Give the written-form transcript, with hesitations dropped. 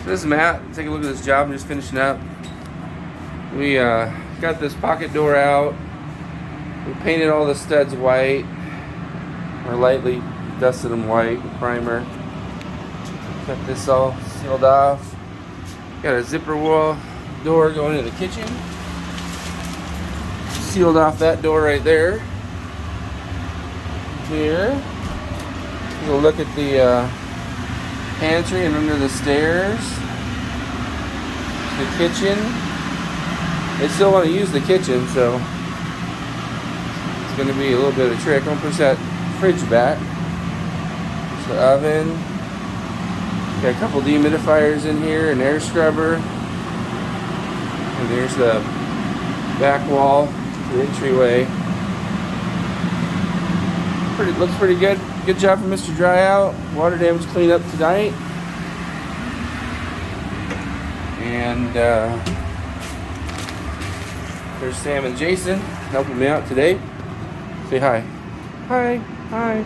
This is Matt. Take a look at this job I'm just finishing up. We got this pocket door out. We painted all the studs white, or lightly dusted them white with primer. Got this all sealed off. Got a zipper wall door going to the kitchen. Sealed off that door right there. Here. We'll look at the pantry and under the stairs. The kitchen. They still want to use the kitchen, so it's going to be a little bit of a trick. I'm going to push that fridge back. There's the oven. Got a couple dehumidifiers in here, an air scrubber. And there's the back wall, the entryway. Looks pretty good. Good job from Mr. Dryout. Water damage cleanup tonight. And there's Sam and Jason helping me out today. Say hi. Hi. Hi.